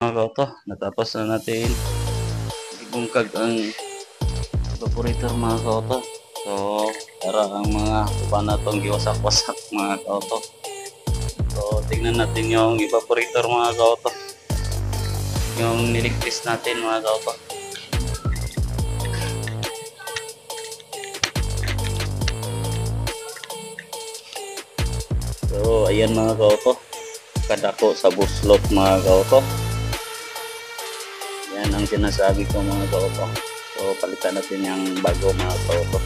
Mga kauto, natapos na natin ibungkag ang evaporator mga kauto. So, para ang mga upan na itong giwasak-wasak mga kauto. So, tingnan natin yung evaporator mga kauto. Yung niligpis natin mga kauto. So, ayan mga kauto. Kadako sa buslot mga kauto. Yan ang sinasabi ko mga kauto. So, palitan natin yung bago mga kauto.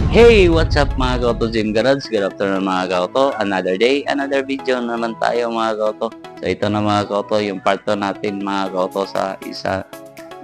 Hey! What's up mga kauto, Gym Garage? Good afternoon mga kauto. Another day, another video naman tayo mga kauto. So ito na mga kauto, yung part 2 natin mga kauto sa isa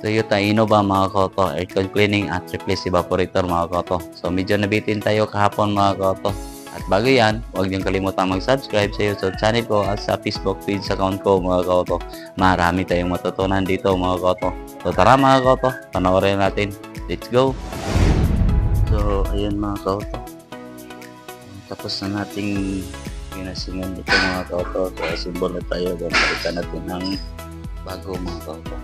Toyota Innova mga kauto, aircon cleaning at replace evaporator mga kauto. So medyo nabitin tayo kahapon mga kauto. At bago yan, huwag niyong kalimutan mag-subscribe sa YouTube channel ko at sa Facebook page account ko mga kauto. Marami tayong matutunan dito mga kauto. So tara mga kauto, panoorin natin. Let's go! So, ayan mga kauto. Tapos na nating pinasingan ito mga kauto. So, assemble na tayo. Then, palitan natin ng bago mga kauto.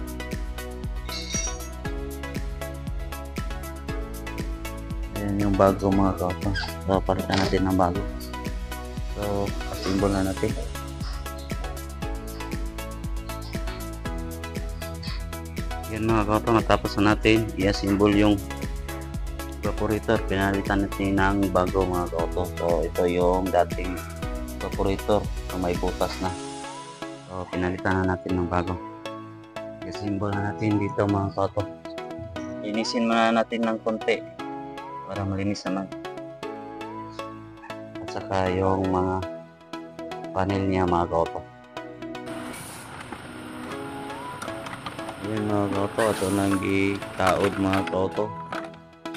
Ayan yung bago mga kauto. So, palitan natin ng bago. So, assemble na natin. Ayan mga kauto. Matapos na natin i-assemble yung evaporator, pinalitan natin ng bago mga kauto. So ito yung dating evaporator so may butas na. So pinalitan na natin ng bago. I-assemble na natin dito mga kauto. Linisin muna natin ng konti para malinis naman. At saka yung mga panel niya mga kauto. Ayan mga kauto, ito nang gitaod mga kauto.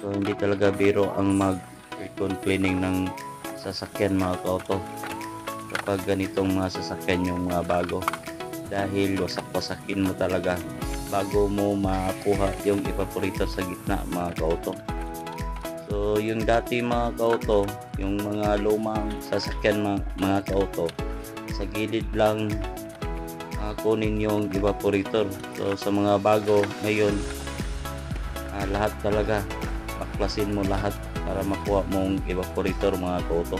So hindi talaga biro ang mag-aircon cleaning ng sasakyan mga kauto kapag ganitong mga sasakyan yung mga bago, dahil wasak-wasakin mo talaga bago mo makuha yung evaporator sa gitna mga kauto. So yung dati mga kauto, yung mga lumang sasakyan mga kauto, sa gilid lang kunin yung evaporator. So sa mga bago ngayon, lahat talaga baklasin mo lahat para makuha mong evaporator mga kauto.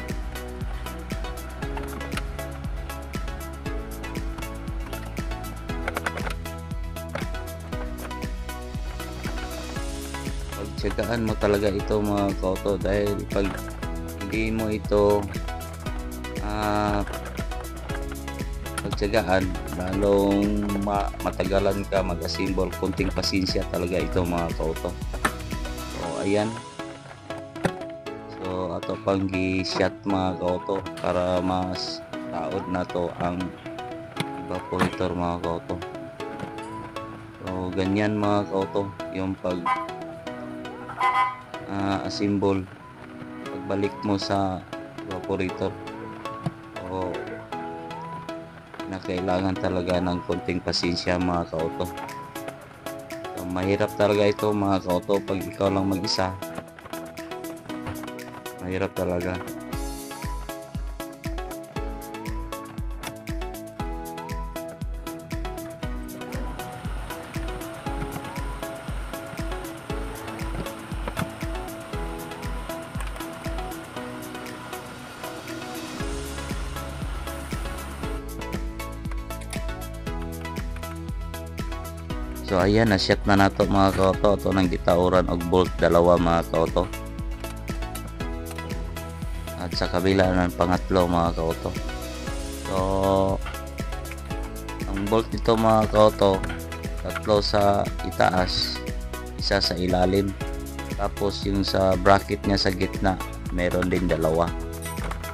Pagtsagaan mo talaga ito mga kauto, dahil pag hindi mo ito pagtsagaan, lalong matagalan ka mag-assemble. Kunting pasensya talaga ito mga kauto. Ayan. So ato pang gi-shot mga kauto para mas taod na to ang evaporator mga kauto. So ganyan mga kauto yung pag assemble pagbalik mo sa evaporator. So na kailangan talaga ng konting pasensya mga kauto. Mahirap talaga ito mga kauto pag ikaw lang mag-isa. Mahirap talaga. So ayan, na-set na nato mga kauto. Ito nang gitauran og bolt dalawa mga kauto. At sa kabila ng pangatlo mga kauto. So ang bolt nito mga kauto, tatlo sa itaas, isa sa ilalim. Tapos yung sa bracket niya sa gitna, meron din dalawa.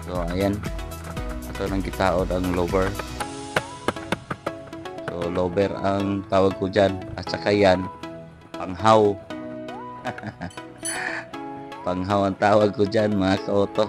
So ayan, ito nang gitaod ang lower. So lower ang tawag ko dyan. At saka yan, panghaw. Panghaw ang tawag ko dyan mga kauto.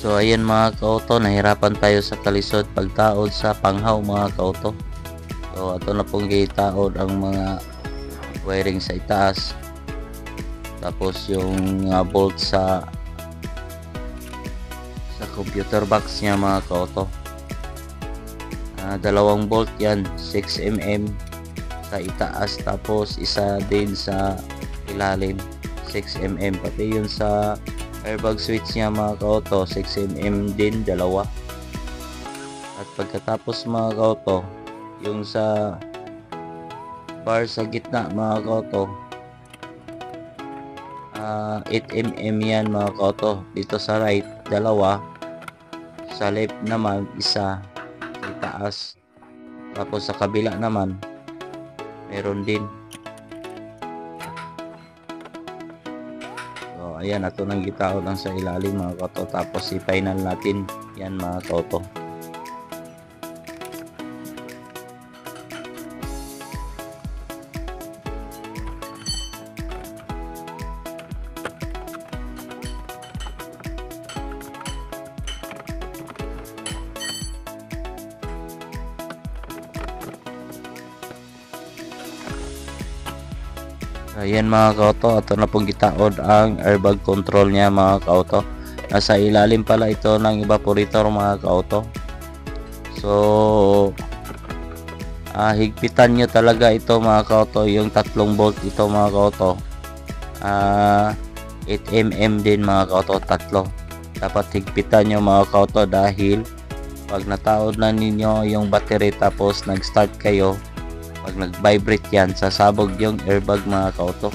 So ayan mga ka-auto, nahirapan tayo sa kalisod pagtaod sa panghaw mga ka-auto. So ato na pong gitaod ang mga wiring sa itaas. Tapos yung bolt sa computer box niya mga ka-auto. Dalawang bolt yan, 6mm sa itaas, tapos isa din sa ilalim, 6mm. Pati yun sa airbag switch niya mga ka-auto, 6mm din, dalawa. At pagkatapos mga ka-auto, yung sa bar sa gitna mga ka-auto, 8mm yan mga ka-auto. Dito sa right, dalawa. Sa left naman, isa sa itaas. Tapos sa kabila naman, meron din. So ayan, ato nang gitao lang sa ilalim mga ka-auto. Tapos i-final natin yan mga ka-auto. Ayan mga ka-auto, ito na pong gitaod ang airbag control niya mga ka-auto. Nasa ilalim pala ito ng evaporator mga ka-auto. So higpitan nyo talaga ito mga ka-auto, yung tatlong bolt ito mga ka-auto. 8mm din mga ka-auto, tatlo. Dapat higpitan nyo mga ka-auto dahil pag nataod na ninyo yung battery tapos nag-start kayo, pag nag-vibrate yan, sasabog yung airbag mga ka-auto.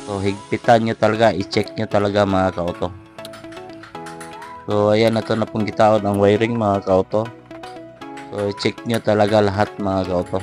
So higpitan nyo talaga, i-check nyo talaga mga ka-auto. So ayan, ito na pong gitaod ang wiring mga ka-auto. So i-check nyo talaga lahat mga ka-auto.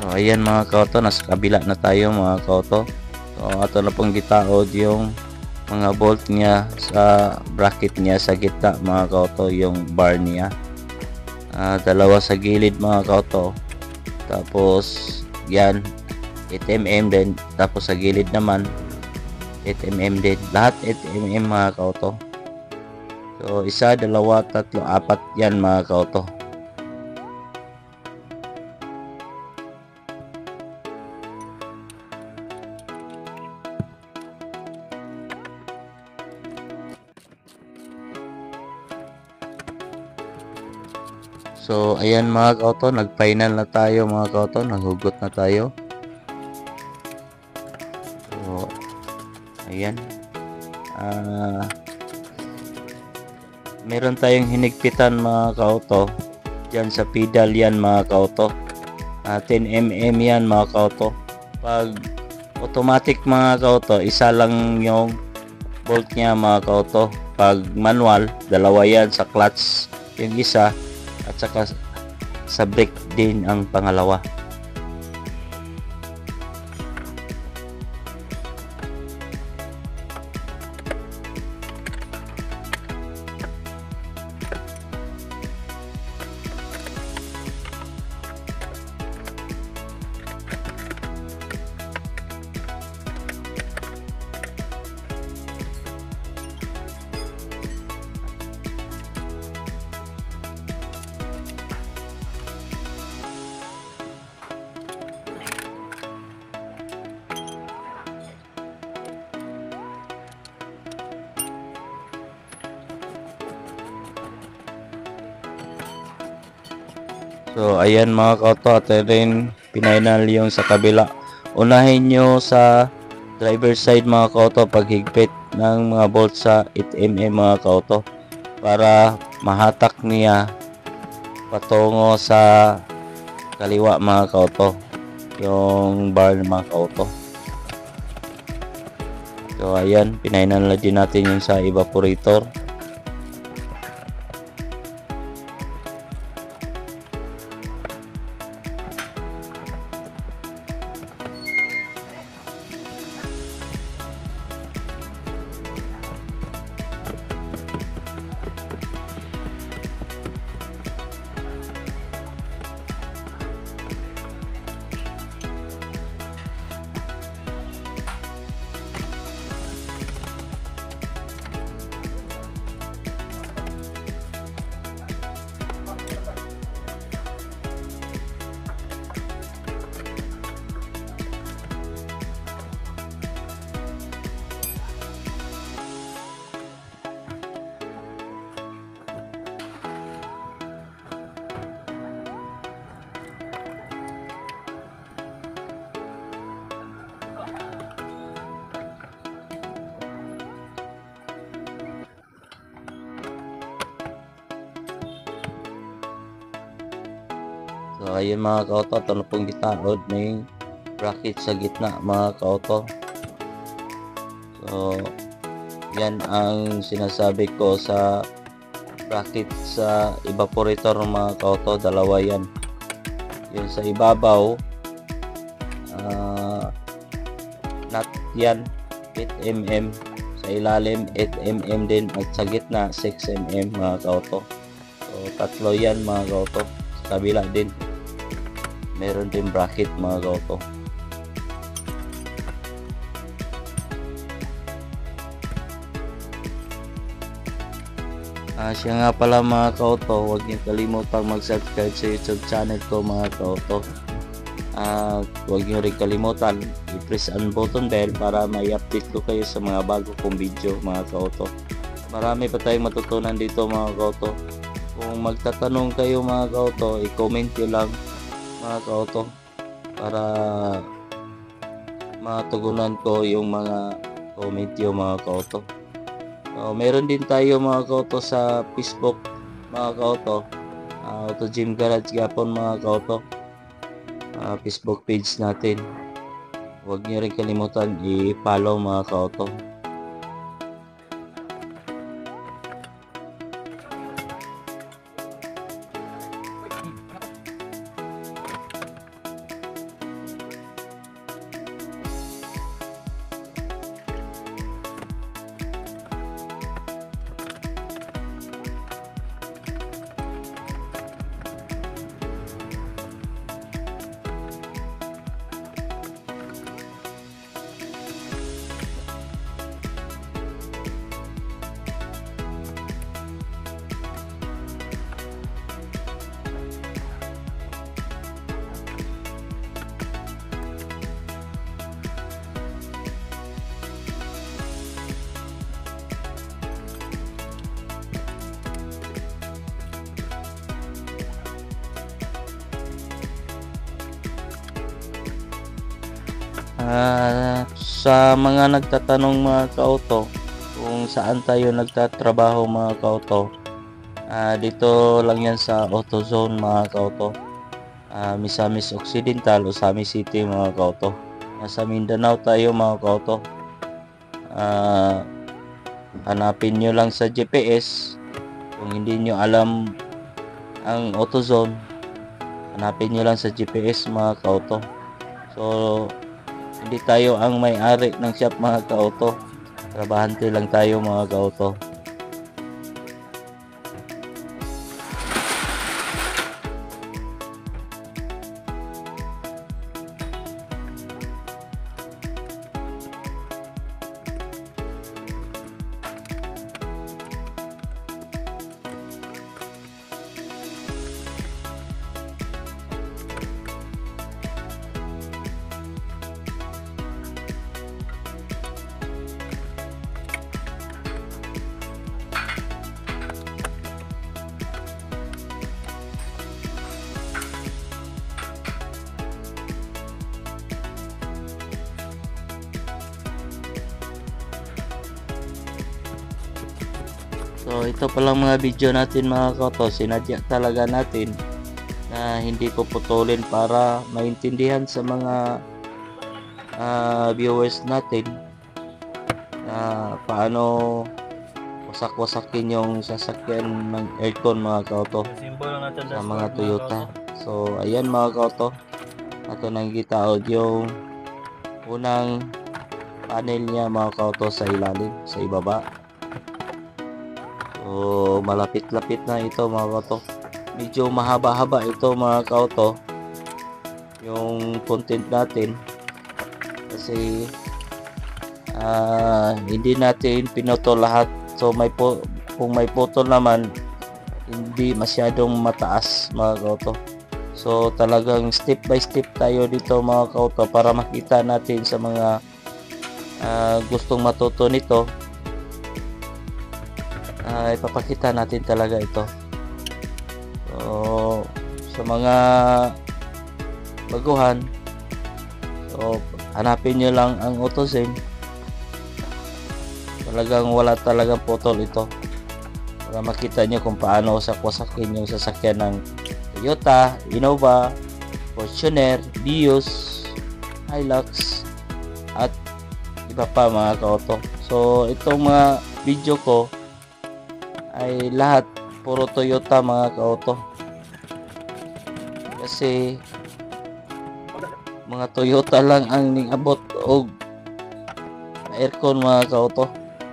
So ayan mga ka-auto, nasa kabila na tayo mga ka-auto. So ato na pong gitaod yung mga bolt niya sa bracket niya sa gitna mga ka-auto, yung bar niya. Dalawa sa gilid mga ka-auto. Tapos yan 8mm din, tapos sa gilid naman 8mm din. Lahat 8mm mga ka-auto. So isa, dalawa, tatlo, apat yan mga ka-auto. So ayan mga ka-auto, nag-final na tayo mga ka-auto, naghugot na tayo. So ayan, meron tayong hinigpitan mga ka-auto dyan sa pedal yan mga ka-auto. 10mm yan mga ka-auto. Pag automatic mga ka-auto, isa lang yung bolt nya mga ka-auto. Pag manual, dalawa yan sa clutch yung isa, at saka sa brake din ang pangalawa. So ayan mga ka-auto, at rin pinainal yung sa kabila. Unahin nyo sa driver side mga kauto, paghigpit ng mga bolt sa 8mm mga kauto para mahatak niya patungo sa kaliwa mga kauto yung bar mga kauto. So ayan, pinainal din natin yung sa evaporator. So ayun mga kauto, ito na pong gitaod may bracket sa gitna mga kauto. So yan ang sinasabi ko sa bracket sa evaporator mga kauto, dalawa yan. Yung sa ibabaw nut yan 8mm, sa ilalim 8mm din, at sa gitna 6mm mga kauto. So tatlo yan mga kauto. Sa kabila din meron din bracket mga kauto. Siya nga pala mga kauto, huwag niyo kalimutang mag-subscribe sa YouTube channel ko mga kauto. Huwag niyo rin kalimutan i-press ang button bell para may update ko kayo sa mga bago kong video mga kauto. Marami pa tayong matutunan dito mga kauto. Kung magtatanong kayo mga kauto, i-comment nyo lang mga kauto para matugunan ko yung mga comment nyo mga kauto. Meron din tayo mga kauto sa Facebook mga kauto, Auto Gym Garage Gapon mga kauto, Facebook page natin. Huwag niyo rin kalimutan i-follow mga kauto. Sa mga nagtatanong mga kauto kung saan tayo nagtatrabaho mga kauto, dito lang yan sa AutoZone mga kauto, Misamis Occidental, Osami City mga kauto. Nasa Mindanao tayo mga kauto. Hanapin nyo lang sa GPS. Kung hindi nyo alam ang AutoZone, hanapin nyo lang sa GPS mga kauto. So hindi tayo ang may-ari ng shop mga kauto, trabahante lang tayo mga kauto. So ito palang mga video natin mga kauto, sinadya talaga natin na hindi puputulin para maintindihan sa mga viewers natin na paano wasak-wasakin yung sasakyan ng aircon mga kauto sa mga Toyota. So ayan mga kauto, ato nang kita yung unang panel niya mga kauto sa ilalim, sa ibaba. So malapit-lapit na ito mga kauto. Medyo mahaba-haba ito mga kauto yung content natin kasi hindi natin pinutol lahat. So kung may putol naman, hindi masyadong mataas mga kauto. So talagang step by step tayo dito mga kauto para makita natin sa mga gustong matuto nito. Ipapakita natin talaga ito. So sa mga baguhan, so hanapin nyo lang ang AutoZen. Talagang wala talagang putol ito para makita nyo kung paano wasak-wasakin yung sasakyan ng Toyota, Innova, Fortuner, Vios, Hilux at iba pa mga kauto. So itong mga video ko ay lahat puro Toyota mga kauto kasi mga Toyota lang ang ning-abot og aircon mga kauto.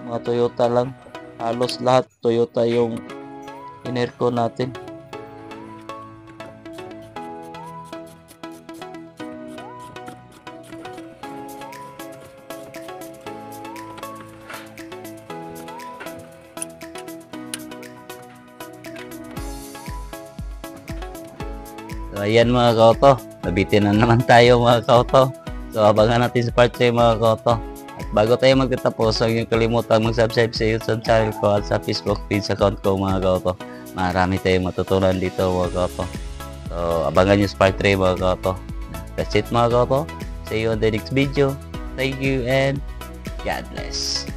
Mga Toyota lang, halos lahat Toyota yung in-aircon natin. So ayan mga kauto, nabitin na naman tayo mga kauto. So abangan natin sa part 3 mga kauto. At bago tayo magtatapos, huwag niyo kalimutan mag-subscribe sa YouTube channel ko at sa Facebook page account ko mga kauto. Marami tayong matutunan dito mga kauto. So abangan niyo sa part 3 mga kauto. That's it mga kauto. See you on the next video. Thank you and God bless.